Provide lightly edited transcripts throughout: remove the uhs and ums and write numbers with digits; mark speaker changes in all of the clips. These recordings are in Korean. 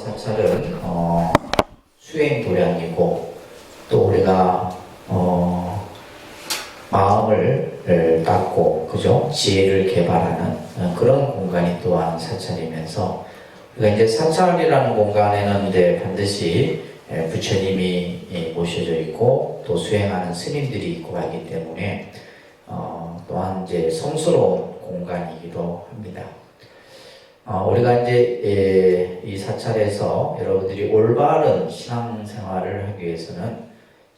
Speaker 1: 사찰은 수행 도량이고 또 우리가 마음을 닦고 그죠? 지혜를 개발하는 그런 공간이 또한 사찰이면서 우리가 이제 사찰이라는 공간에는 이제 반드시 부처님이 모셔져 있고 또 수행하는 스님들이 있고 하기 때문에 또한 이제 성스러운 공간이기도 합니다. 우리가 이제 이 사찰에서 여러분들이 올바른 신앙생활을 하기 위해서는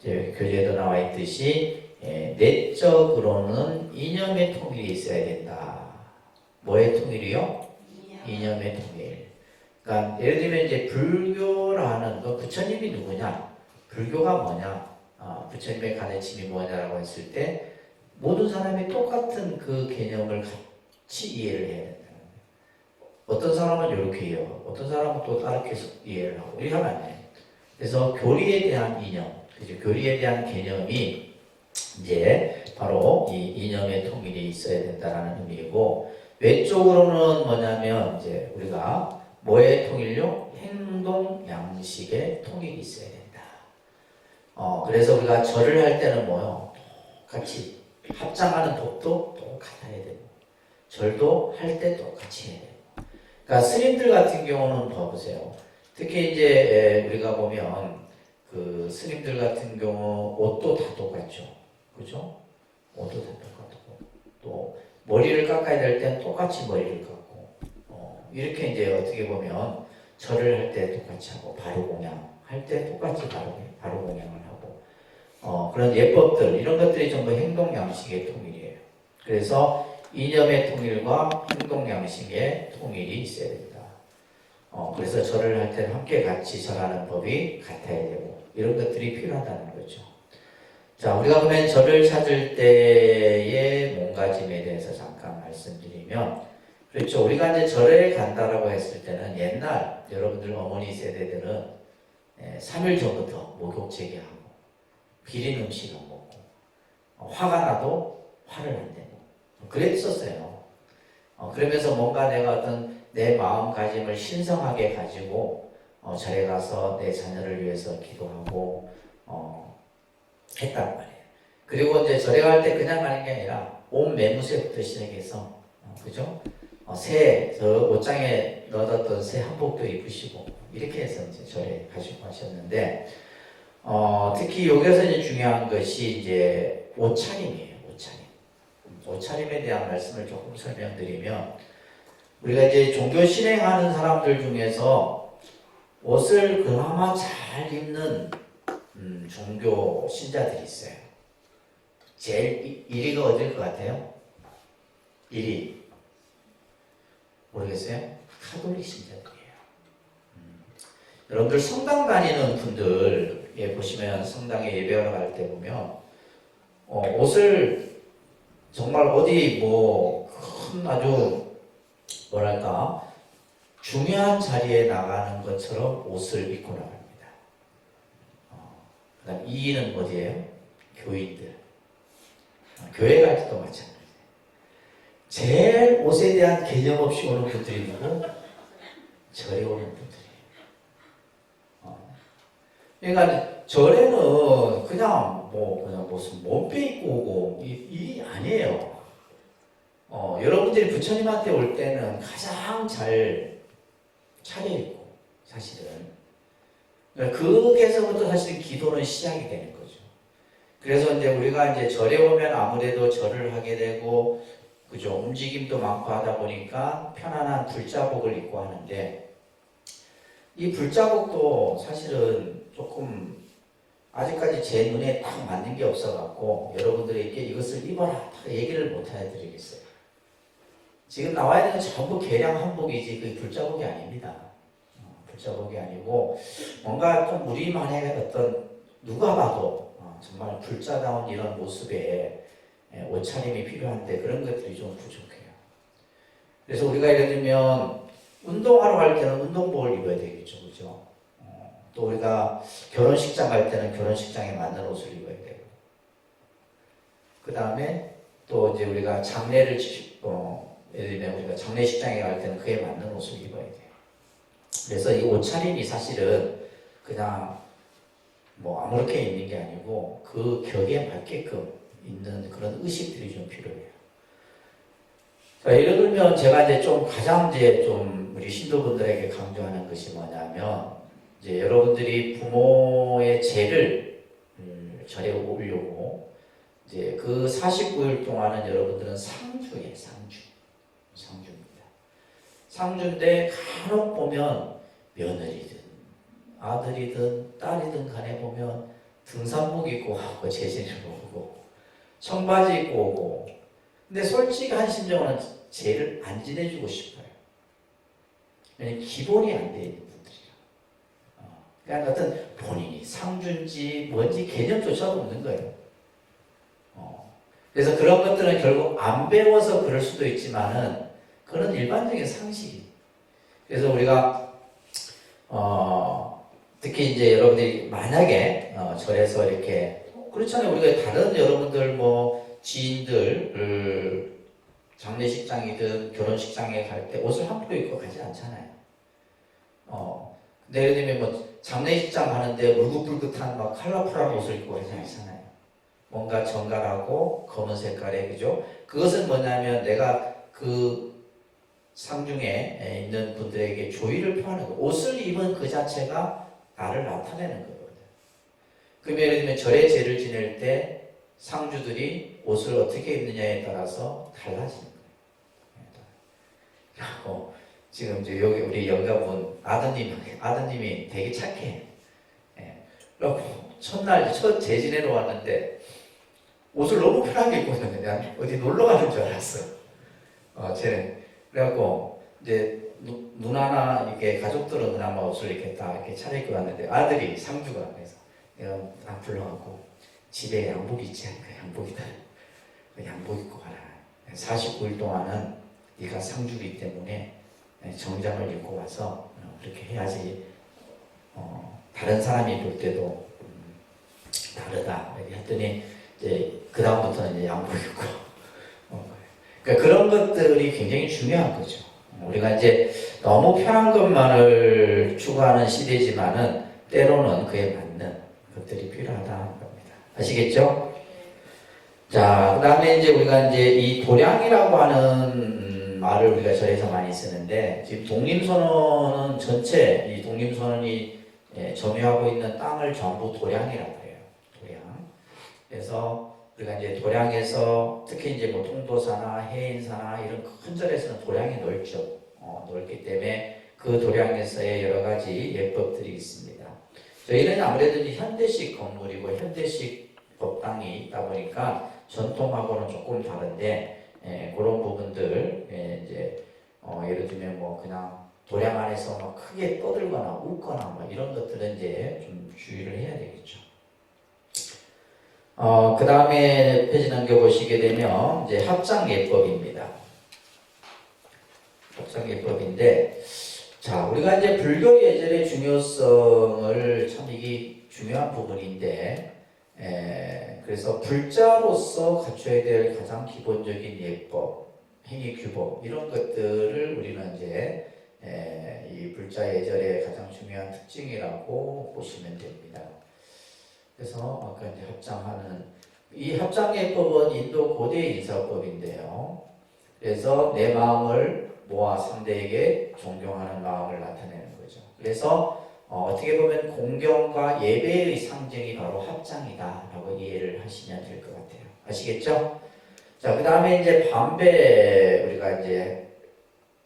Speaker 1: 이제 교재에도 나와 있듯이 내적으로는 이념의 통일이 있어야 된다. 뭐의 통일이요? 이념의 통일. 그러니까 예를 들면 이제 불교라는 거 부처님이 누구냐? 불교가 뭐냐? 부처님의 가르침이 뭐냐라고 했을 때 모든 사람이 똑같은 그 개념을 같이 이해를 해야 된다. 어떤 사람은 이렇게 이해하고 어떤 사람은 또 다르게 이해를 하고 이렇게 하면 안 돼요. 그래서 교리에 대한 이념, 그죠? 교리에 대한 개념이 이제 바로 이 이념의 통일이 있어야 된다는 의미이고 외적으로는 뭐냐면 이제 우리가 뭐의 통일요? 행동 양식의 통일이 있어야 된다. 그래서 우리가 절을 할 때는 뭐요? 똑같이 합장하는 법도 똑같아야 되고 절도 할 때 똑같이 해야 돼요. 그러니까 스님들 같은 경우는 봐보세요. 특히 이제 우리가 보면 그 스님들 같은 경우 옷도 다 똑같죠. 그죠? 옷도 다 똑같고 또 머리를 깎아야 될 땐 똑같이 머리를 깎고 이렇게 이제 어떻게 보면 절을 할 때 똑같이 하고 바로공양 할 때 똑같이 바로공양을 하고 그런 예법들 이런 것들이 전부 행동 양식의 통일이에요. 그래서 이념의 통일과 행동 양식의 통일이 있어야 된다. 그래서 절을 할 때는 함께 같이 절하는 법이 같아야 되고 이런 것들이 필요하다는 거죠. 자, 우리가 그러면 절을 찾을 때의 몸가짐에 대해서 잠깐 말씀드리면 그렇죠. 우리가 이제 절에 간다라고 했을 때는 옛날 여러분들 어머니 세대들은 3일 전부터 목욕제기하고 비린 음식 안 먹고 화가 나도 화를 안 내고 그랬었어요. 그러면서 뭔가 내가 어떤 내 마음가짐을 신성하게 가지고 절에 가서 내 자녀를 위해서 기도하고 했단 말이에요. 그리고 이제 절에 갈 때 그냥 가는 게 아니라 옷 매무새부터 시작해서 그죠? 저 옷장에 넣어뒀던 새 한복도 입으시고 이렇게 해서 이제 절에 가시고 하셨는데 특히 여기서 이제 중요한 것이 이제 옷차림이에요. 옷차림에 대한 말씀을 조금 설명드리면 우리가 이제 종교 실행하는 사람들 중에서 옷을 그나마 잘 입는 종교 신자들이 있어요. 제일 1위가 어딜 것 같아요? 1위 모르겠어요? 카톨릭 신자들이에요. 여러분들 성당 다니는 분들 보시면 성당에 예배하러 갈 때 보면 옷을 정말 어디 큰 아주 뭐랄까 중요한 자리에 나가는 것처럼 옷을 입고 나갑니다. 그다음 2위는 어디예요? 교인들. 교회 갈 때도 마찬가지예요. 제일 옷에 대한 개념 없이 오는 분들이 누구? 절에 오는 분들이에요. 그러니까 절에는 그냥 무슨 몸빼 입고 오고 이 아니에요. 여러분들이 부처님한테 올 때는 가장 잘 차려입고 사실은 거기에서부터 사실 기도는 시작이 되는 거죠. 그래서 이제 우리가 이제 절에 오면 아무래도 절을 하게 되고 그죠? 움직임도 많고 하다 보니까 편안한 불자복을 입고 하는데 이 불자복도 사실은 조금 아직까지 제 눈에 딱 맞는 게 없어갖고 여러분들에게 이것을 입어라 얘기를 못 해드리겠어요. 지금 나와야 되는 전부 개량 한복이지 그게 불자복이 아닙니다. 불자복이 아니고 뭔가 좀 우리만의 어떤 누가 봐도 정말 불자다운 이런 모습에 옷차림이 필요한데 그런 것들이 좀 부족해요. 그래서 우리가 예를 들면 운동하러 갈 때는 운동복을 입어야 되겠죠. 그죠? 또 우리가 결혼식장 갈 때는 결혼식장에 맞는 옷을 입어야 되고 그 다음에 또 이제 우리가 장례를 예를 들면 우리가 장례식장에 갈 때는 그에 맞는 옷을 입어야 돼요. 그래서 이 옷차림이 사실은 그냥 뭐 아무렇게 있는 게 아니고 그 격에 맞게끔 있는 그런 의식들이 좀 필요해요. 자, 예를 들면 제가 이제 좀 가장 이제 좀 우리 신도분들에게 강조하는 것이 뭐냐면 이제 여러분들이 부모의 제를 절에 오려고 이제 그 49일 동안은 여러분들은 상주예요. 상주입니다. 상주인데 간혹 보면 며느리든 아들이든 딸이든 간에 보면 등산복 입고 하고 제진을 오고 청바지 입고 오고 근데 솔직히 한 심정은 죄를 안 지내주고 싶어요. 왜냐면 기본이 안 돼 있는 분들이라. 그러니까 어떤 본인이 상주인지 뭔지 개념조차도 없는 거예요. 그래서 그런 것들은 결국 안 배워서 그럴 수도 있지만은 그런 일반적인 상식이. 그래서 우리가 특히 이제 여러분들이 만약에 절에서 이렇게 그렇잖아요. 우리가 다른 여러분들 뭐 지인들 장례식장이든 결혼식장에 갈 때 옷을 함부로 입고 가지 않잖아요. 근데 예를 들면 뭐 장례식장 가는데 울긋불긋한 막 컬러풀한 옷을 입고 가지 않잖아요. 뭔가 정갈하고 검은 색깔의 그죠? 그것은 뭐냐면 내가 그 상중에 있는 분들에게 조의를 표하는 거. 옷을 입은 그 자체가 나를 나타내는 거거든요. 그럼 예를 들면 절에 제를 지낼 때 상주들이 옷을 어떻게 입느냐에 따라서 달라지는 거예요. 지금 이제 여기 우리 영가분 아드님이 되게 착해. 그래서 첫날 첫 제지내러 왔는데 옷을 너무 편하게 입고 있는 그냥 어디 놀러 가는 줄 알았어. 쟤는 그래갖고 이제 누나나 이렇게 가족들은 그나마 옷을 이렇게 다 이렇게 차려입고 왔는데 아들이 상주가 그래서 내가 안 불러갖고 집에 양복 있지 않을까 양복이다. 양복 입고 가라. 49일 동안은 네가 상주이기 때문에 정장을 입고 와서 그렇게 해야지 다른 사람이 볼 때도 다르다. 이렇게 했더니 이제 그 다음부터는 이제 양복 입고 그러니까 그런 것들이 굉장히 중요한 거죠. 우리가 이제 너무 편한 것만을 추구하는 시대지만은 때로는 그에 맞는 것들이 필요하다는 겁니다. 아시겠죠? 자, 그 다음에 이제 우리가 이제 이 도량이라고 하는 말을 우리가 절에서 많이 쓰는데 지금 독림선언은 전체 이 독림선언이 점유하고 있는 땅을 전부 도량이라고 해요. 도량. 그래서 우리가 이제 도량에서 특히 이제 뭐 통도사나 해인사나 이런 큰 절에서는 도량이 넓죠. 넓기 때문에 그 도량에서의 여러 가지 예법들이 있습니다. 저희는 아무래도 이제 현대식 건물이고 현대식 법당이 있다 보니까 전통하고는 조금 다른데 그런 부분들 이제 예를 들면 뭐 그냥 도량 안에서 막 크게 떠들거나 웃거나 뭐 이런 것들은 이제 좀 주의를 해야 되겠죠. 그 다음에 페이지 넘겨보시게 되면 이제 합장예법입니다. 합장예법인데, 자, 우리가 이제 불교 예절의 중요성을 참 이게 중요한 부분인데, 그래서 불자로서 갖춰야 될 가장 기본적인 예법, 행위 규범, 이런 것들을 우리는 이제 이 불자 예절의 가장 중요한 특징이라고 보시면 됩니다. 그래서 아까 이제 합장하는 이 합장예법은 인도 고대 인사법인데요. 그래서 내 마음을 모아 상대에게 존경하는 마음을 나타내는 거죠. 그래서 어떻게 보면 공경과 예배의 상징이 바로 합장이다라고 이해를 하시면 될 것 같아요. 아시겠죠? 자, 그 다음에 이제 반배 우리가 이제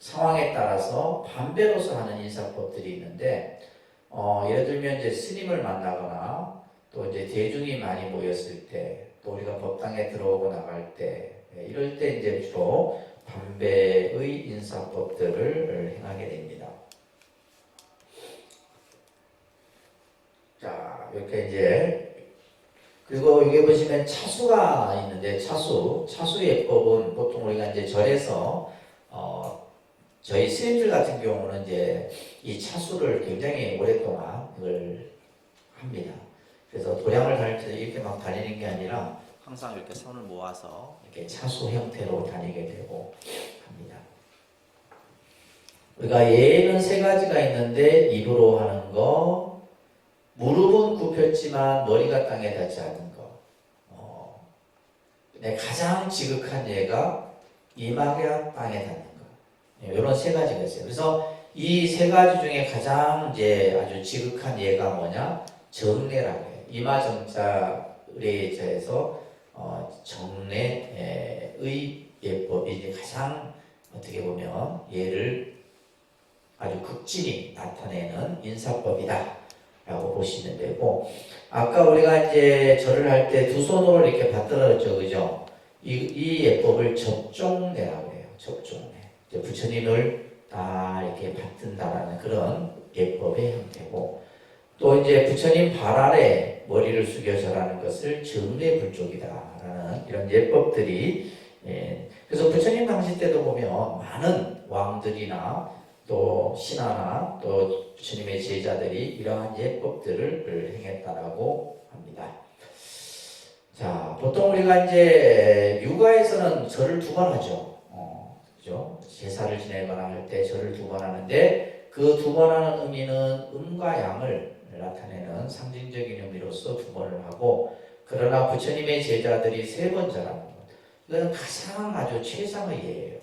Speaker 1: 상황에 따라서 반배로서 하는 인사법들이 있는데 예를 들면 이제 스님을 만나거나 또 이제 대중이 많이 모였을 때, 또 우리가 법당에 들어오고 나갈 때, 이럴 때 이제 주로 반배의 인사법들을 행하게 됩니다. 자, 이렇게 이제 그리고 여기 보시면 차수가 있는데 차수예법은 보통 우리가 이제 절에서 저희 스님들 같은 경우는 이제 이 차수를 굉장히 오랫동안 이걸 합니다. 그래서 도량을 다닐 때 이렇게 막 다니는 게 아니라 항상 이렇게 손을 모아서 이렇게 차수 형태로 다니게 되고 합니다. 우리가 예는 세 가지가 있는데 입으로 하는 거, 무릎은 굽혔지만 머리가 땅에 닿지 않는 거. 근데 가장 지극한 예가 이마가 땅에 닿는 거. 이런 세 가지가 있어요. 그래서 이 세 가지 중에 가장 이제 아주 지극한 예가 뭐냐? 정례라고 해요. 이마 정자 의례자에서 정례의 예법이 이제 가장 어떻게 보면 예를 아주 극진히 나타내는 인사법이다 라고 보시면 되고, 아까 우리가 이제 절을 할 때 두 손으로 이렇게 받들었죠, 그죠? 이 예법을 접종례라고 해요. 접종례. 이제 부처님을 다 이렇게 받든다라는 그런 예법의 형태고, 또 이제 부처님 발 아래 머리를 숙여 절하는 것을 정례불족이다라는 이런 예법들이, 그래서 부처님 당시 때도 보면 많은 왕들이나 또 신하나 또 주님의 제자들이 이러한 예법들을 행했다라고 합니다. 자, 보통 우리가 이제 육아에서는 절을 두 번 하죠. 그죠? 제사를 지내거나 할 때 절을 두 번 하는데, 그 두 번 하는 의미는 음과 양을 나타내는 상징적인 의미로서 두 번을 하고, 그러나 부처님의 제자들이 세 번 절하는 것, 이건 가장 아주 최상의 예예요.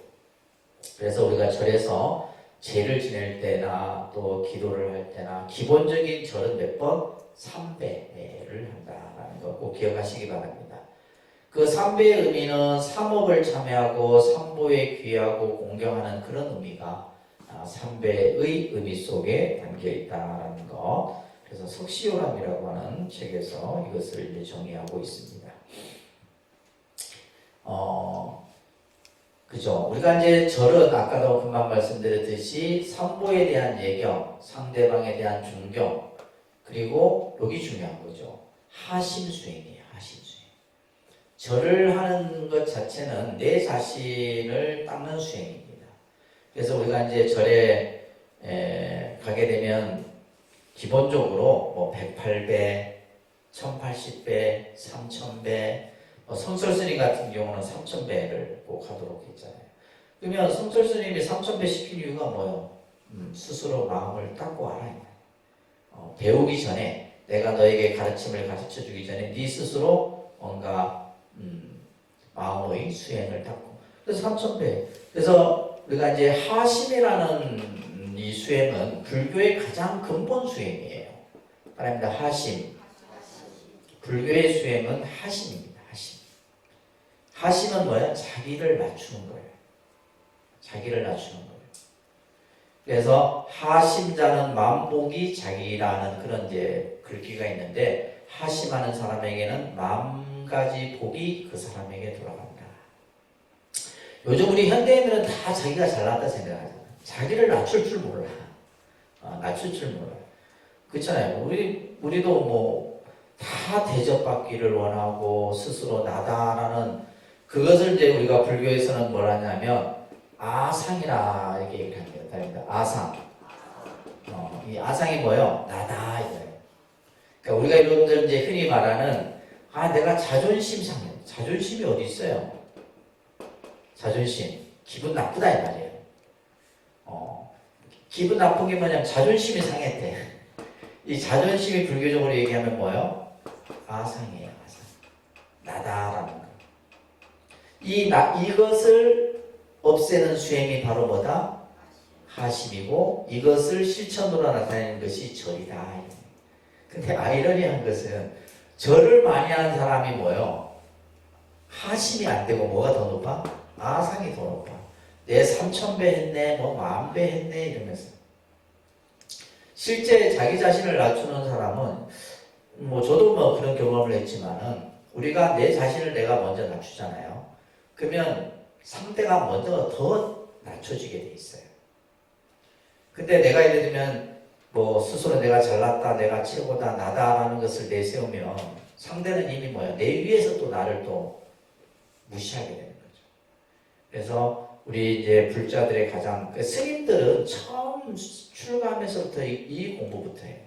Speaker 1: 그래서 우리가 절에서 제를 지낼 때나 또 기도를 할 때나 기본적인 절은 몇 번? 3배를 한다는 거 꼭 기억하시기 바랍니다. 그 3배의 의미는 삼업을 참여하고 삼보에 귀하고 공경하는 그런 의미가 3배의 의미 속에 담겨 있다는 거. 그래서 석시오람이라고 하는 책에서 이것을 이제 정의하고 있습니다. 그죠? 우리가 이제 절은 아까도 금방 말씀드렸듯이 삼보에 대한 예경, 상대방에 대한 존경, 그리고 여기 중요한 거죠. 하심 수행이에요. 하심 수행. 절을 하는 것 자체는 내 자신을 닦는 수행입니다. 그래서 우리가 이제 절에 가게 되면 기본적으로 뭐 108배, 1080배, 3000배, 성철스님 같은 경우는 3000배를 꼭 하도록 했잖아요. 그러면 성철스님이 3000배 시킨 이유가 뭐예요? 스스로 마음을 닦고 알아야 돼. 배우기 전에, 내가 너에게 가르침을 가르쳐 주기 전에 네 스스로 뭔가 마음의 수행을 닦고. 그래서 3000배. 그래서 우리가 이제 하심이라는 이 수행은 불교의 가장 근본 수행이에요. 말합니다. 하심. 불교의 수행은 하심입니다. 하심은 뭐야? 자기를 낮추는 거예요. 자기를 낮추는 거예요. 그래서 하심자는 만복이 자기라는 그런 이제 글귀가 있는데, 하심하는 사람에게는 만가지 복이 그 사람에게 돌아갑니다. 요즘 우리 현대인들은 다 자기가 잘났다 생각하잖아요. 자기를 낮출 줄 몰라. 낮출 줄 몰라. 그렇잖아요. 우리도 뭐 다 대접받기를 원하고 스스로 나다라는, 그것을 이제 우리가 불교에서는 뭘 하냐면 아상이라 이렇게 얘기를 합니다. 아상. 이 아상이 뭐예요? 나다 이거예요. 그러니까 우리가 여러분들 이제 흔히 말하는 내가 자존심 상해. 자존심이 어디 있어요? 자존심. 기분 나쁘다 이 말이에요. 기분 나쁜 게 뭐냐면 자존심이 상했대. 이 자존심이 불교적으로 얘기하면 뭐예요? 아상이에요. 아상. 나다라는 거. 이것을 없애는 수행이 바로 뭐다? 하심이고, 이것을 실천으로 나타내는 것이 절이다. 근데 아이러니한 것은 절을 많이 하는 사람이 뭐예요? 하심이 안 되고 뭐가 더 높아? 아상이 더 높아. 내 3000배 했네, 뭐 10,000배 했네 이러면서. 실제 자기 자신을 낮추는 사람은 뭐 저도 뭐 그런 경험을 했지만은, 우리가 내 자신을 내가 먼저 낮추잖아요. 그러면 상대가 먼저 더 낮춰지게 돼 있어요. 근데 내가 예를 들면 뭐 스스로 내가 잘났다, 내가 최고다, 나다라는 것을 내세우면 상대는 이미 뭐야? 내 위에서 또 나를 또 무시하게 되는 거죠. 그래서 우리 이제 불자들의 가장, 스님들은 처음 출가하면서부터 이 공부부터 해요.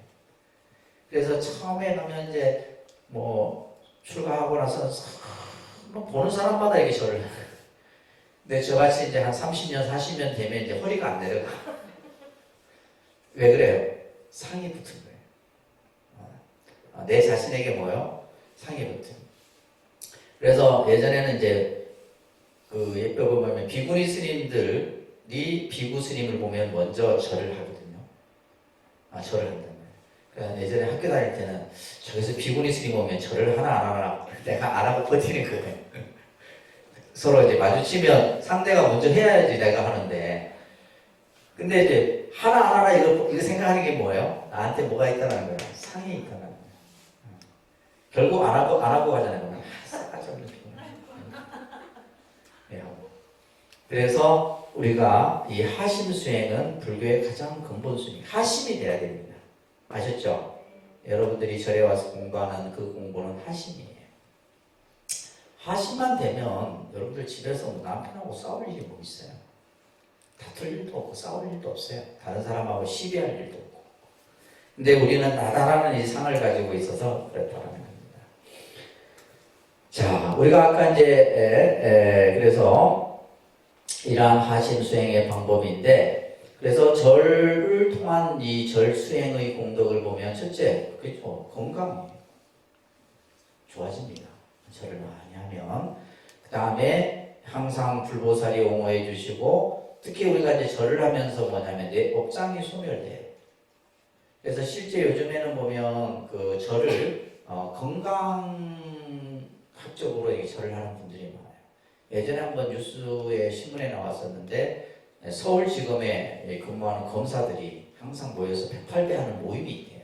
Speaker 1: 그래서 처음에 가면 이제 뭐 출가하고 나서 뭐 보는 사람마다 이게 절을. 근데 저같이 이제 한 30년, 40년 되면 이제 허리가 안 내려가. 왜 그래요? 상이 붙은 거예요. 내 자신에게 뭐요? 상이 붙은. 그래서 예전에는 이제 그 예법을 보면 비구니 스님들이 비구 스님을 보면 먼저 절을 하거든요. 절을 한단 말이에요. 그러니까 예전에 학교 다닐 때는 저기서 비구니 스님 오면 절을 하나 안 하나 내가 안 하고 버티는 거예요. 서로 이제 마주치면 상대가 먼저 해야지 내가 하는데, 근데 이제 하나 안 하나 이거 생각하는 게 뭐예요? 나한테 뭐가 있다는 거예요? 상이 있다는 거예요. 결국 안 하고 가잖아요. 싸가지 없는 네. 그래서 우리가 이 하심 수행은 불교의 가장 근본 수행, 하심이 돼야 됩니다. 아셨죠? 여러분들이 절에 와서 공부하는 그 공부는 하심이에요. 하심만 되면 여러분들 집에서 남편하고 싸울 일이 뭐 있어요? 다툴 일도 없고 싸울 일도 없어요. 다른 사람하고 시비할 일도 없고. 근데 우리는 나다라는 이 상을 가지고 있어서 그렇다는 겁니다. 자, 우리가 아까 이제 그래서 이러한 하심 수행의 방법인데, 그래서 절을 통한 이 절 수행의 공덕을 보면 첫째, 그렇죠? 건강이 좋아집니다. 절을 많이 하면. 그 다음에 항상 불보살이 옹호해 주시고, 특히 우리가 이제 절을 하면서 뭐냐면 내 업장이 소멸돼요. 그래서 실제 요즘에는 보면 그 절을 건강학적으로 이렇게 절을 하는 분들이 많아요. 예전에 한번 뉴스에 신문에 나왔었는데 서울지검에 근무하는 검사들이 항상 모여서 108배 하는 모임이 있대요.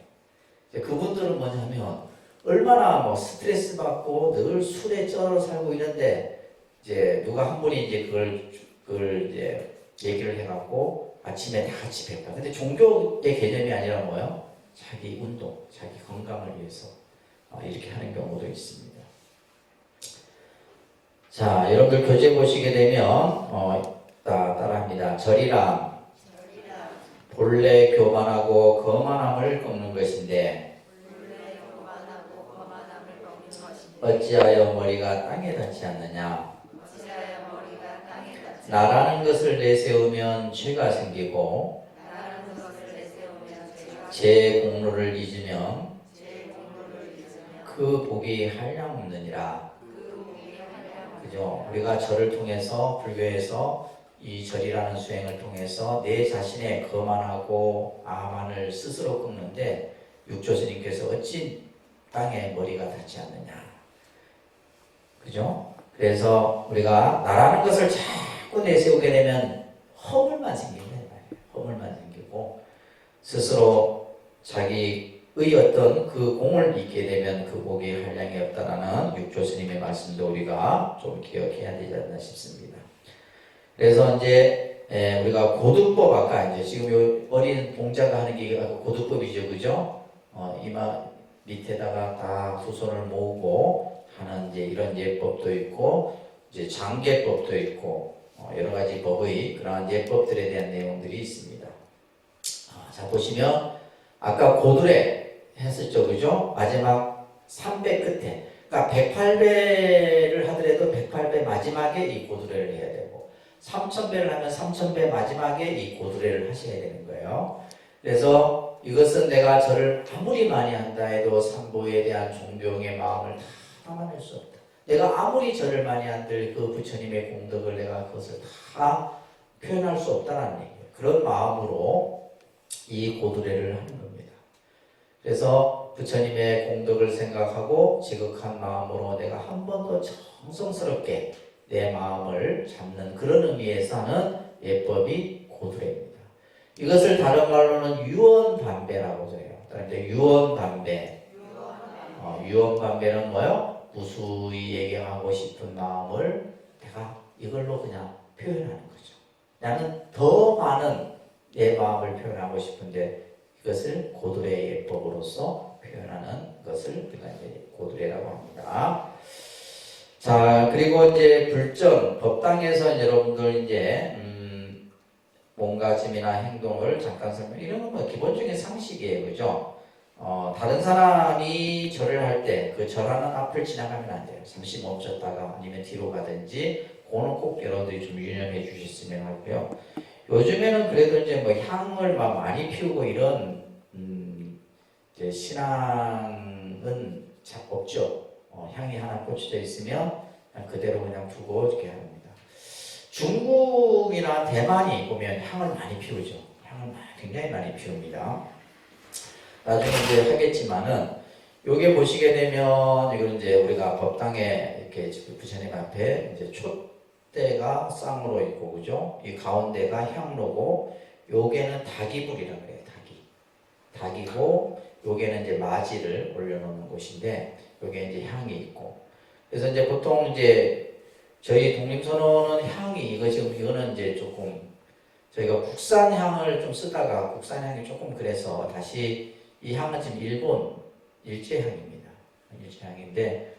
Speaker 1: 그분들은 뭐냐면 얼마나 뭐 스트레스 받고 늘 술에 쩔어 살고 있는데, 이제 누가 한 분이 이제 그걸 이제 얘기를 해갖고 아침에 다 같이 뵙다. 근데 종교의 개념이 아니라 뭐요? 자기 운동, 자기 건강을 위해서 이렇게 하는 경우도 있습니다. 자, 여러분들 교재 보시게 되면 따라합니다. 절이란 본래 교만하고 거만함을 꺾는 것인데 어찌하여 머리가 땅에 닿지 않느냐? 나라는 것을 내세우면 죄가 생기고 제 공로를 잊으면 그 복이 한량없느니라. 그죠? 우리가 절을 통해서 불교에서 이 절이라는 수행을 통해서 내 자신의 거만하고 암만을 스스로 꺾는데, 육조스님께서 어찌 땅에 머리가 닿지 않느냐. 그죠? 그래서 우리가 나라는 것을 자꾸 내세우게 되면 허물만 생기는 거예요. 허물만 생기고 스스로 자기의 어떤 그 공을 잊게 되면 그 복이 한량이 없다라는 육조스님의 말씀도 우리가 좀 기억해야 되지 않나 싶습니다. 그래서 이제 우리가 고두법, 아까 이제 지금 요 어린 봉자가 하는 게 고두법이죠, 그죠? 이마 밑에다가 딱 두 손을 모으고 하는 이제 이런 예법도 있고, 이제 장계법도 있고, 여러 가지 법의 그러한 예법들에 대한 내용들이 있습니다. 자, 보시면 아까 고두레 했었죠, 그죠? 마지막 3배 끝에, 그러니까 108배를 하더라도 108배 마지막에 이 고두레를 해야 되고, 3000배를 하면 3000배 마지막에 이 고두레를 하셔야 되는 거예요. 그래서 이것은 내가 절을 아무리 많이 한다 해도 삼보에 대한 존경의 마음을 다 담아낼 수 없다. 내가 아무리 절을 많이 한들 그 부처님의 공덕을 내가 그것을 다 표현할 수 없다는 얘기예요. 그런 마음으로 이 고두레를 하는 겁니다. 그래서 부처님의 공덕을 생각하고 지극한 마음으로 내가 한 번 더 정성스럽게 내 마음을 잡는 그런 의미에서 하는 예법이 고두레입니다. 이것을 다른 말로는 유언반배라고 해요. 그런데 유언반배, 유언반배는 뭐요? 무수히 얘기하고 싶은 마음을 내가 이걸로 그냥 표현하는 거죠. 나는 더 많은 내 마음을 표현하고 싶은데 이것을 고두레의 예법으로서 표현하는 것을 우리가 이제 고두레라고 합니다. 자, 그리고 이제 불전, 법당에서 여러분들 이제 몸가짐이나 행동을 잠깐 설명, 이런 건 뭐 기본적인 상식이에요, 그죠? 다른 사람이 절을 할 때 그 절하는 앞을 지나가면 안 돼요. 잠시 멈췄다가 아니면 뒤로 가든지, 그거는 꼭 여러분들이 좀 유념해 주셨으면 하고요. 요즘에는 그래도 이제 뭐 향을 막 많이 피우고 이런 이제 신앙은 잘 없죠. 향이 하나 꽂혀져 있으면 그냥 그대로 그냥 두고 이렇게 합니다. 중국이나 대만이 보면 향을 많이 피우죠. 향을 굉장히 많이 피웁니다. 나중에 이제 하겠지만은 요게 보시게 되면 이건 이제 우리가 법당에 이렇게 부처님 앞에 이제 촛대가 쌍으로 있고 그죠? 이 가운데가 향로고 요게는 닭이불이라고 그래요. 닭이고 요게는 이제 마지를 올려놓는 곳인데 요게 이제 향이 있고 그래서 이제 보통 이제 저희 독립선언은 향이 이거 지금 이거는 이제 조금 저희가 국산 향을 좀 쓰다가 국산 향이 조금 그래서 다시 이 향은 지금 일본 일제향입니다. 일제향인데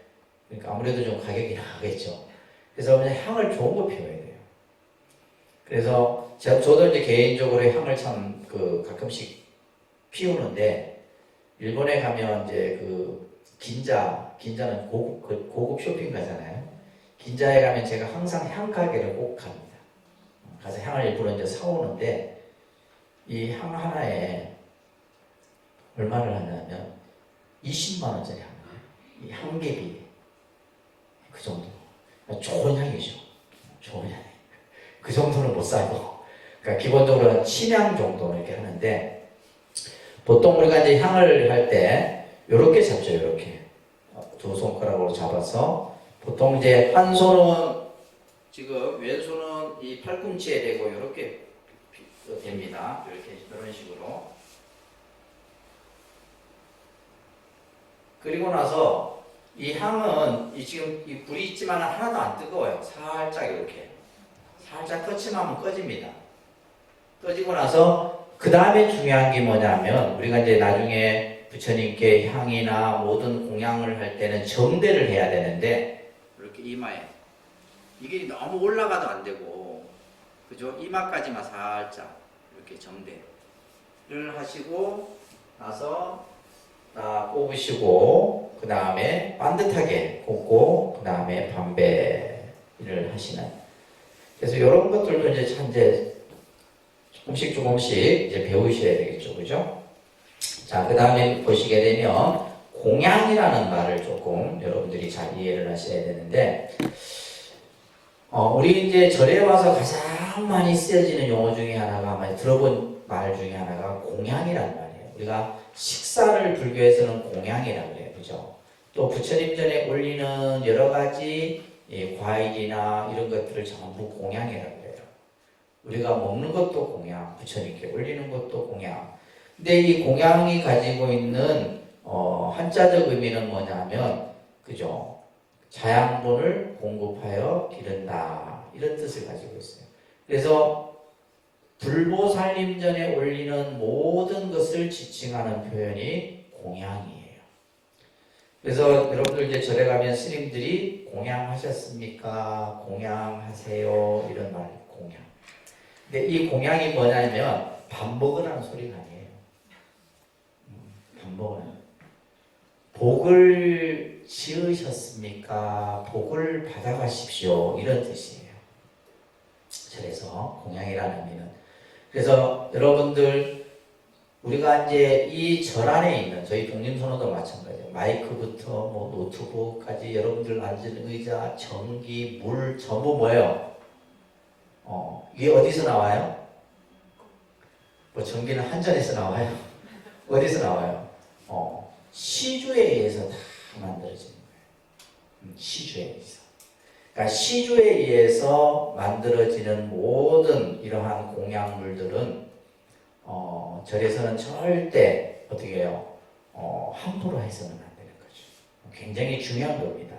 Speaker 1: 그러니까 아무래도 좀 가격이 나가겠죠. 그래서 그냥 향을 좋은 거 피워야 돼요. 그래서 저도 이제 개인적으로 향을 참 가끔씩 피우는데 일본에 가면 이제 긴자는 고급 쇼핑 가잖아요. 긴자에 가면 제가 항상 향 가게를 꼭 갑니다. 가서 향을 일부러 이제 사오는데 이 향 하나에 얼마를 하냐면 20만 원짜리 향이에요. 이 한 개비 그 정도. 좋은 향이죠. 좋은 향. 그 정도는 못 사고. 그러니까 기본적으로 침향 정도 이렇게 하는데 보통 우리가 이제 향을 할 때 이렇게 잡죠. 이렇게 두 손가락으로 잡아서 보통 이제 한 손은 지금 왼손은 이 팔꿈치에 대고 이렇게 됩니다. 이렇게 이런 식으로. 그리고 나서 이 향은 지금 이 불이 있지만 하나도 안 뜨거워요. 살짝 이렇게 살짝 터치하면 꺼집니다. 꺼지고 나서 그 다음에 중요한 게 뭐냐면 우리가 이제 나중에 부처님께 향이나 모든 공양을 할 때는 정대를 해야 되는데 이렇게 이마에 이게 너무 올라가도 안 되고 그죠? 이마까지만 살짝 이렇게 정대를 하시고 나서 딱 꼽으시고 그 다음에 반듯하게 꼽고 그 다음에 반배를 하시는 그래서 이런 것들도 이제 조금씩 이제 배우셔야 되겠죠, 그죠? 자, 그 다음에 보시게 되면 공양이라는 말을 조금 여러분들이 잘 이해를 하셔야 되는데 우리 이제 절에 와서 가장 많이 쓰여지는 용어 중에 하나가 많이 들어본 말 중에 하나가 공양이라는 말이에요. 우리가 식사를 불교에서는 공양이라고 해요. 그죠? 또 부처님 전에 올리는 여러 가지 과일이나 이런 것들을 전부 공양이라고 해요. 우리가 먹는 것도 공양, 부처님께 올리는 것도 공양. 근데 이 공양이 가지고 있는 한자적 의미는 뭐냐면 그죠? 자양분을 공급하여 기른다 이런 뜻을 가지고 있어요. 그래서 불보살림전에 올리는 모든 것을 지칭하는 표현이 공양이에요. 그래서 여러분들 이제 절에 가면 스님들이 공양하셨습니까? 공양하세요 이런 말이 공양. 근데 이 공양이 뭐냐면 밥 먹으라는 소리가 아니에요. 밥 먹으라는. 복을 지으셨습니까? 복을 받아가십시오 이런 뜻이에요. 절에서 공양이라는 의미는. 그래서 여러분들 우리가 이제 이 절 안에 있는 저희 독립선언도 마찬가지예요. 마이크부터 뭐 노트북까지 여러분들 앉은 의자, 전기, 물 전부 뭐예요? 이게 어디서 나와요? 뭐 전기는 한전에서 나와요? 어디서 나와요? 시주에 의해서 다 만들어지는 거예요. 시주에 의해서. 그러니까 시주에 의해서 만들어지는 모든 이러한 공양물들은 절에서는 절대 어떻게 해요? 함부로 해서는 안 되는 거죠. 굉장히 중요한 겁니다.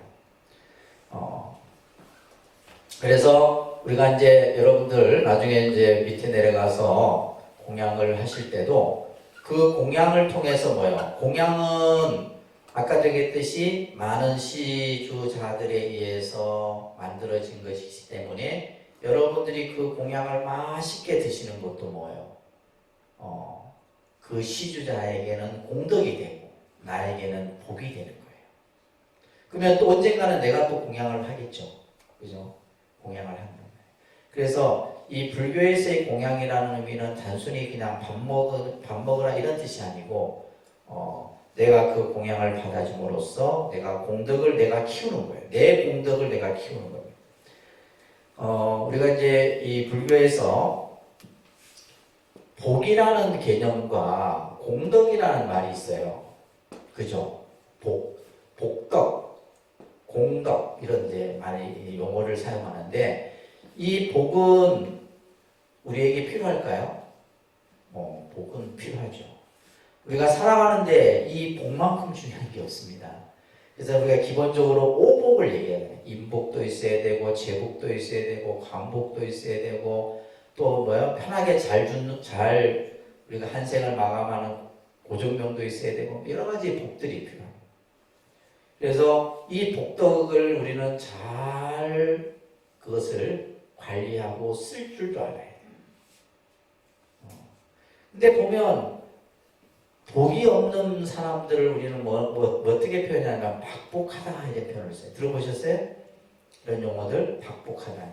Speaker 1: 그래서 우리가 이제 여러분들 나중에 이제 밑에 내려가서 공양을 하실 때도 그 공양을 통해서 뭐예요? 공양은 아까 얘기했듯이 많은 시주자들에 의해서 만들어진 것이기 때문에 여러분들이 그 공양을 맛있게 드시는 것도 뭐예요? 그 시주자에게는 공덕이 되고 나에게는 복이 되는 거예요. 그러면 또 언젠가는 내가 또 공양을 하겠죠. 그죠? 공양을 한단 말이에요. 그래서 이 불교에서의 공양이라는 의미는 단순히 그냥 밥 먹으라 이런 뜻이 아니고 내가 그 공양을 받아줌으로써 내가 공덕을 내가 키우는 거예요. 내 공덕을 내가 키우는 거예요. 우리가 이제 이 불교에서 복이라는 개념과 공덕이라는 말이 있어요. 그죠? 복덕, 공덕 이런 이제 많이 용어를 사용하는데 이 복은 우리에게 필요할까요? 복은 필요하죠. 우리가 살아가는데 이 복만큼 중요한 게 없습니다. 그래서 우리가 기본적으로 오복을 얘기해요. 인복도 있어야 되고, 재복도 있어야 되고, 강복도 있어야 되고, 또 편하게 잘 우리가 한 생을 마감하는 고정명도 있어야 되고, 여러 가지 복들이 필요합니다. 그래서 이 복덕을 우리는 잘 그것을 관리하고 쓸 줄도 알아야 돼요. 근데 보면 복이 없는 사람들을 우리는 어떻게 표현하냐면 박복하다 이렇게 표현을 써요. 들어보셨어요? 이런 용어들 박복하다.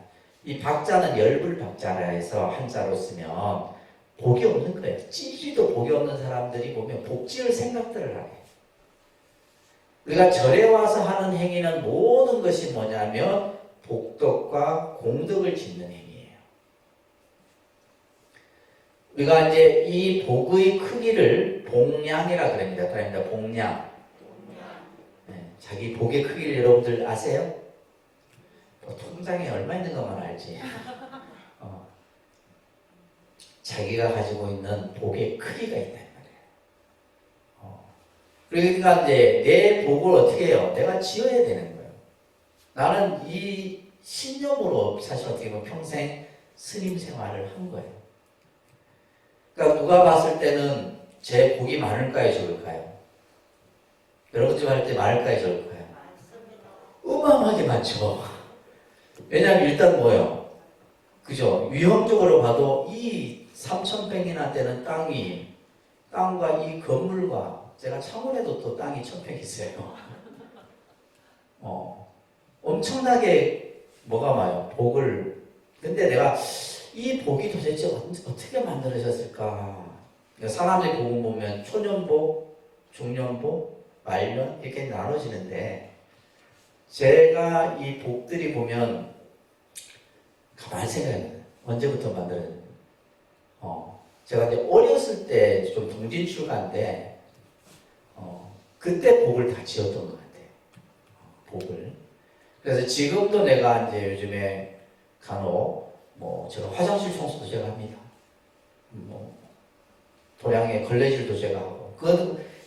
Speaker 1: 이 박자는 열불 박자라 해서 한자로 쓰면 복이 없는 거예요. 찌지도 복이 없는 사람들이 보면 복지을 생각들을 하게. 우리가 절에 와서 하는 행위는 모든 것이 뭐냐면 복덕과 공덕을 짓는 행위예요. 우리가 이제 이 복의 크기를 복량이라 그럽니다. 복량. 네, 자기 복의 크기를 여러분들 아세요? 통장에 얼마 있는 것만 알지. 자기가 가지고 있는 복의 크기가 있단 말이에요. 그러니까 이제 내 복을 어떻게 해요? 내가 지어야 되는 거예요. 나는 이 신념으로 사실 어떻게 보면 평생 스님 생활을 한 거예요. 그러니까 누가 봤을 때는 제 복이 많을까요, 적을까요? 여러분 집 할 때 많을까요, 적을까요? 어마어마하게 많죠. 왜냐하면 일단 뭐예요? 그죠? 위험적으로 봐도 이 3,000평이나 되는 땅과 이 건물과 제가 창원에도 또 땅이 1,000평 있어요. 엄청나게 뭐가 많아요? 복을. 근데 내가 이 복이 도대체 어떻게 만들어졌을까? 사람의 복을 보면 초년복, 중년복, 말년 이렇게 나눠지는데 제가 이 복들이 보면 가만히 생각해요. 언제부터 만들어졌는지. 제가 이제 어렸을 때 좀 동진 출가인데 그때 복을 다 지었던 것 같아요. 복을. 그래서 지금도 내가 이제 요즘에 간혹 제가 화장실 청소도 제가 합니다. 도량에 걸레질도 제가 하고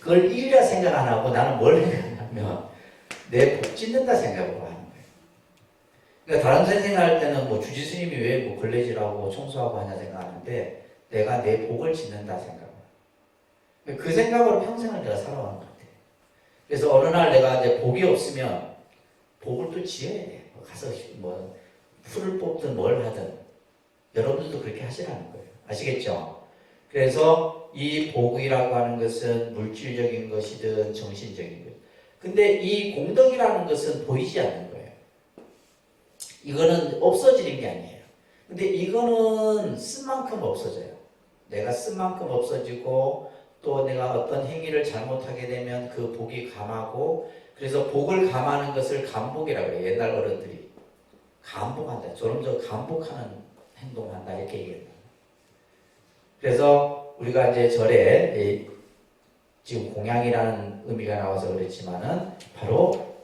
Speaker 1: 그걸 일이라 생각 안 하고 나는 뭘 생각하냐면 내 복 짓는다 생각으로 하는 거예요. 그러니까 다른 생각할 때는 주지스님이 왜 걸레질하고 청소하고 하냐 생각하는데 내가 내 복을 짓는다 생각을. 그 생각으로 평생을 내가 살아온 것 같아요. 그래서 어느 날 내가 이제 복이 없으면 복을 또 지어야 돼. 가서 풀을 뽑든 뭘 하든 여러분들도 그렇게 하시라는 거예요. 아시겠죠? 그래서 이 복이라고 하는 것은 물질적인 것이든 정신적인 것. 근데 이 공덕이라는 것은 보이지 않는 거예요. 이거는 없어지는 게 아니에요. 근데 이거는 쓴 만큼 없어져요. 내가 쓴 만큼 없어지고 또 내가 어떤 행위를 잘못하게 되면 그 복이 감하고 그래서 복을 감하는 것을 감복이라고 해요. 옛날 어른들이. 감복한다. 저런 감복하는 행동한다. 이렇게 얘기해요. 그래서 우리가 이제 절에 지금 공양이라는 의미가 나와서 그렇지만은 바로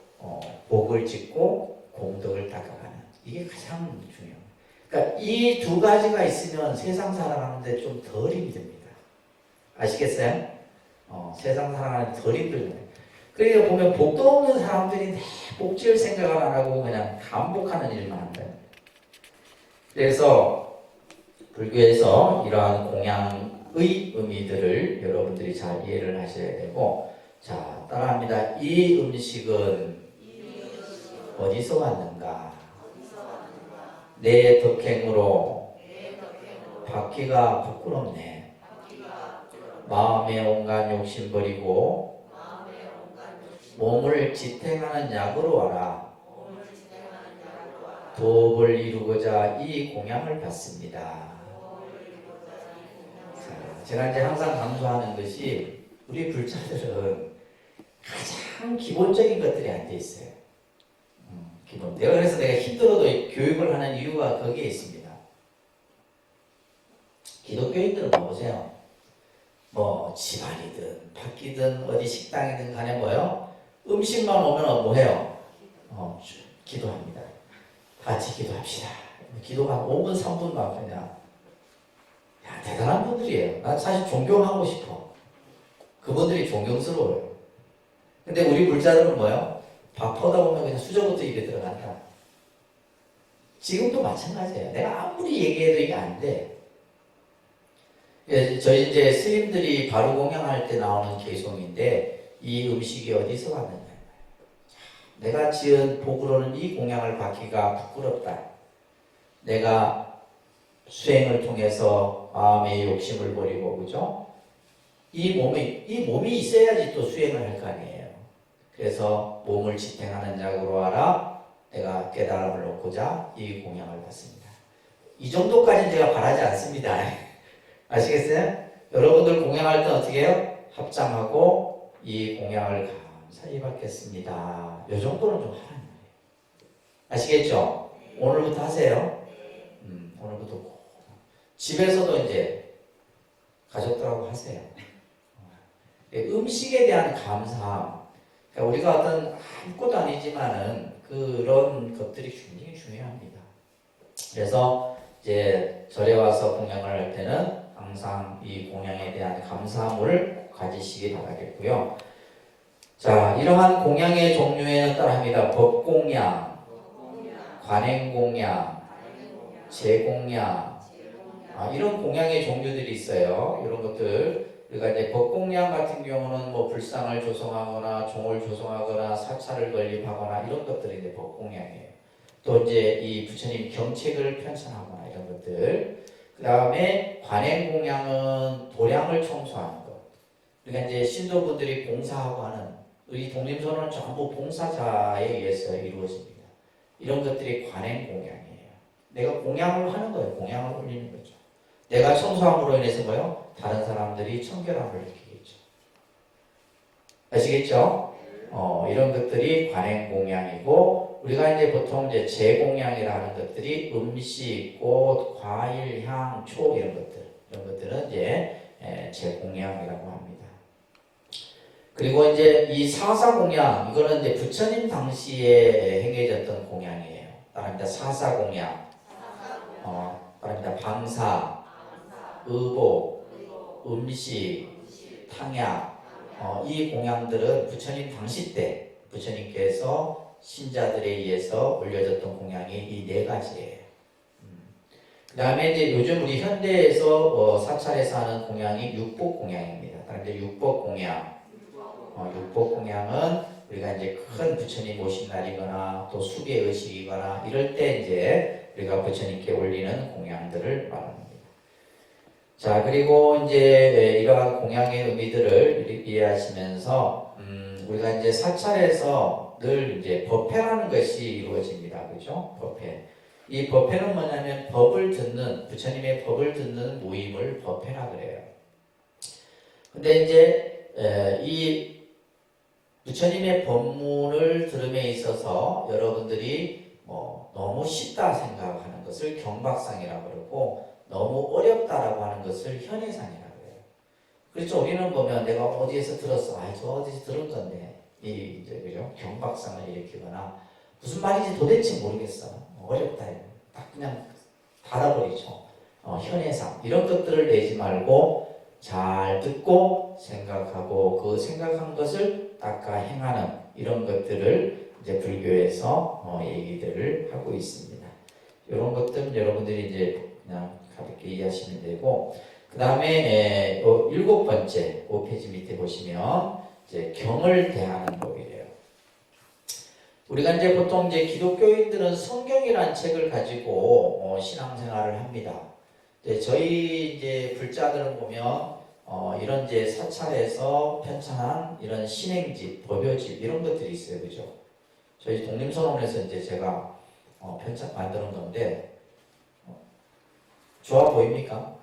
Speaker 1: 복을 짓고 공덕을 닦아가는 이게 가장 중요해요. 그러니까 이 두 가지가 있으면 세상 살아가는데 좀 덜 힘듭니다. 아시겠어요? 세상 살아가는데 덜 힘들거든요. 그러니까 보면 복도 없는 사람들이 복 지을 생각을 안 하고 그냥 감복하는 일만 한다. 그래서 불교에서 이러한 공양의 의미들을 여러분들이 잘 이해를 하셔야 되고, 자, 따라합니다. 이 음식은 어디서 왔는가? 내 덕행으로 받기가 부끄럽네. 마음의 온갖 욕심 버리고 몸을 지탱하는 약으로 와라. 도업을 이루고자 이 공양을 받습니다. 자, 제가 이제 항상 강조하는 것이 우리 불자들은 가장 기본적인 것들이 안 돼 있어요. 기본. 그래서 내가 힘들어도 교육을 하는 이유가 거기에 있습니다. 기독교인들은 보세요. 뭐 집안이든 밖이든 어디 식당이든 간에 뭐요? 음식만 오면 뭐 해요? 기도합니다. 같이 기도합시다. 기도가 5분 3분만 그냥. 야, 대단한 분들이에요. 난 사실 존경하고 싶어. 그분들이 존경스러워요. 근데 우리 불자들은 뭐요? 밥하다 보면 그냥 수저부터 입에 들어간다. 지금도 마찬가지예요. 내가 아무리 얘기해도 이게 안 돼. 저희 이제 스님들이 바로 공양할 때 나오는 개송인데 이 음식이 어디서 왔느냐. 내가 지은 복으로는 이 공양을 받기가 부끄럽다. 내가 수행을 통해서 마음의 욕심을 버리고, 그죠? 이 몸이 있어야지 또 수행을 할 거 아니에요. 그래서 몸을 지탱하는 자고로 하라. 내가 깨달음을 얻고자 이 공양을 받습니다. 이 정도까지는 제가 바라지 않습니다. 아시겠어요? 여러분들 공양할 때 어떻게 해요? 합장하고 이 공양을 감사히 받겠습니다. 이 정도는 좀 하라는 거예요. 아시겠죠? 오늘부터 하세요. 오늘부터 집에서도 이제 가족들하고 하세요. 음식에 대한 감사함. 그러니까 우리가 어떤 아무것도 아니지만은 그런 것들이 굉장히 중요합니다. 그래서 이제 절에 와서 공양을 할 때는 항상 이 공양에 대한 감사함을 가지시기 바라겠고요. 자, 이러한 공양의 종류에는 따라합니다. 법공양, 관행공양, 제공양, 이런 공양의 종류들이 있어요. 이런 것들. 우리가 이제 법공양 같은 경우는 뭐 불상을 조성하거나 종을 조성하거나 사찰을 건립하거나 이런 것들이 이제 법공양이에요. 또 이제 이 부처님 경책을 편찬하거나 이런 것들. 그 다음에 관행공양은 도량을 청소하는 것. 그러니까 이제 신도분들이 봉사하고 하는 우리 독림선언은 전부 봉사자에 의해서 이루어집니다. 이런 것들이 관행공양이에요. 내가 공양을 하는 거예요. 공양을 올리는 거죠. 내가 청소함으로 인해서 뭐요? 다른 사람들이 청결함을 느끼겠죠. 아시겠죠? 이런 것들이 관행공양이고, 우리가 이제 보통 이제 제공양이라는 것들이 음식, 꽃, 과일, 향, 초 이런 것들은 이제 제공양이라고 합니다. 그리고 이제 이 사사공양, 이거는 이제 부처님 당시에 행해졌던 공양이에요. 따라합니다. 사사공양, 따라합니다. 방사, 의복, 음식, 탕약, 이 공양들은 부처님 당시 때 부처님께서 신자들에 의해서 올려졌던 공양이 이 네 가지예요. 그 다음에 이제 요즘 우리 현대에서 사찰에서 하는 공양이 육복 공양입니다. 따라서 육복 공양, 육복 공양은 우리가 이제 큰 부처님 오신 날이거나 또 수계 의식이거나 이럴 때 이제 우리가 부처님께 올리는 공양들을 말합니다. 자, 그리고 이제 이러한 공양의 의미들을 이해하시면서 우리가 이제 사찰에서 늘 이제 법회라는 것이 이루어집니다. 그죠? 법회. 이 법회는 뭐냐면 법을 듣는, 부처님의 법을 듣는 모임을 법회라 그래요. 근데 이제 이 부처님의 법문을 들음에 있어서 여러분들이 너무 쉽다 생각하는 것을 경박상이라고 그러고, 너무 어렵다라고 하는 것을 현해상이라고 해요. 그렇죠. 우리는 보면 내가 어디에서 들었어. 저 어디서 들은 건데. 그죠? 경박상을 일으키거나 무슨 말인지 도대체 모르겠어. 어렵다. 딱 그냥 닫아버리죠. 현해상. 이런 것들을 내지 말고 잘 듣고 생각하고 그 생각한 것을 닦아 행하는 이런 것들을 이제 불교에서 얘기들을 하고 있습니다. 이런 것들은 여러분들이 이제 그냥 가볍게 이해하시면 되고, 그 다음에 7번째 5페이지 밑에 보시면 이제 경을 대하는 법이래요. 우리가 이제 보통 이제 기독교인들은 성경이라는 책을 가지고 신앙생활을 합니다. 저희 이제 불자들은 보면 이런 이제 사찰에서 편찬한 이런 신행집, 법요집 이런 것들이 있어요, 그죠? 저희 독림선언에서 이제 제가 편찬 만드는 건데 좋아 보입니까?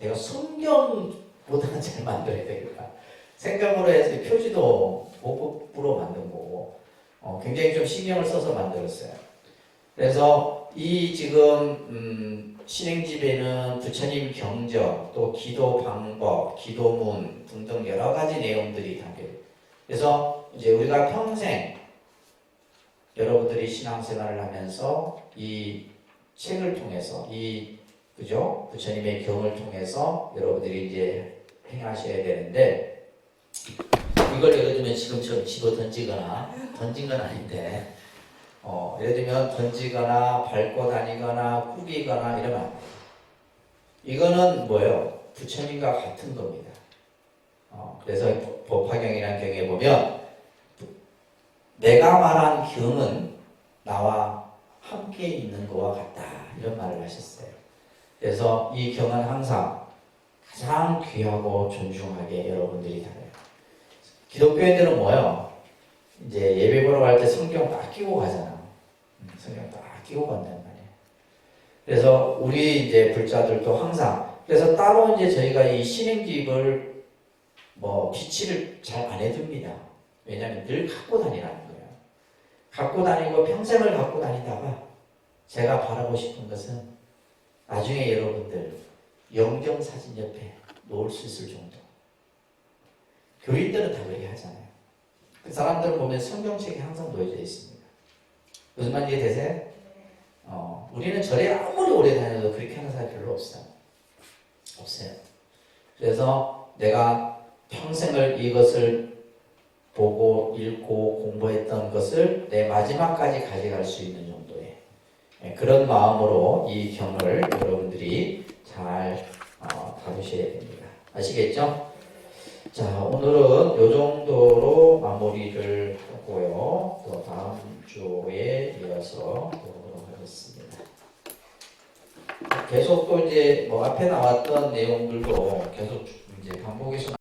Speaker 1: 내가 성경보다는 잘 만들어야 되겠다. 생각으로 해서 표지도 보급부로 만든 거고 굉장히 좀 신경을 써서 만들었어요. 그래서 이 지금 신행집에는 부처님 경전, 또 기도 방법, 기도문 등등 여러 가지 내용들이 담겨 있어요. 그래서 이제 우리가 평생 여러분들이 신앙생활을 하면서 이 책을 통해서 그죠? 부처님의 경을 통해서 여러분들이 이제 행하셔야 되는데 이걸 예를 들면 지금처럼 집어 던진 건 아닌데 예를 들면 던지거나 밟고 다니거나 꾸기거나 이러면 안 돼요. 이거는 뭐예요? 부처님과 같은 겁니다. 그래서 법화경이라는 경에 보면 내가 말한 경은 나와 함께 있는 것과 같다 이런 말을 하셨어요. 그래서 이 경은 항상 가장 귀하고 존중하게 여러분들이 다뤄요. 기독교인들은 뭐예요? 이제 예배 보러 갈 때 성경 딱 끼고 가잖아. 성경 딱 끼고 간단 말이에요. 그래서 우리 이제 불자들도 항상 그래서 따로 이제 저희가 이 신행집을 비치를 잘 안 해둡니다. 왜냐하면 늘 갖고 다니라는 거예요. 갖고 다니고 평생을 갖고 다니다가 제가 바라고 싶은 것은 나중에 여러분들 영정사진 옆에 놓을 수 있을 정도. 교인들은 다 그렇게 하잖아요. 그 사람들을 보면 성경책이 항상 놓여져 있습니다. 무슨 말인지 이해되세요? 우리는 절에 아무리 오래 다녀도 그렇게 하는 사람이 별로 없어요. 그래서 내가 평생을 이것을 보고 읽고 공부했던 것을 내 마지막까지 가져갈 수 있는 정도의 그런 마음으로 이 경을 여러분들이 잘 다루셔야 됩니다. 아시겠죠? 자, 오늘은 이 정도로 마무리를 하고요. 또 다음 주에 이어서 보도록 하겠습니다. 계속 또 이제 앞에 나왔던 내용들도 계속 이제 반복해서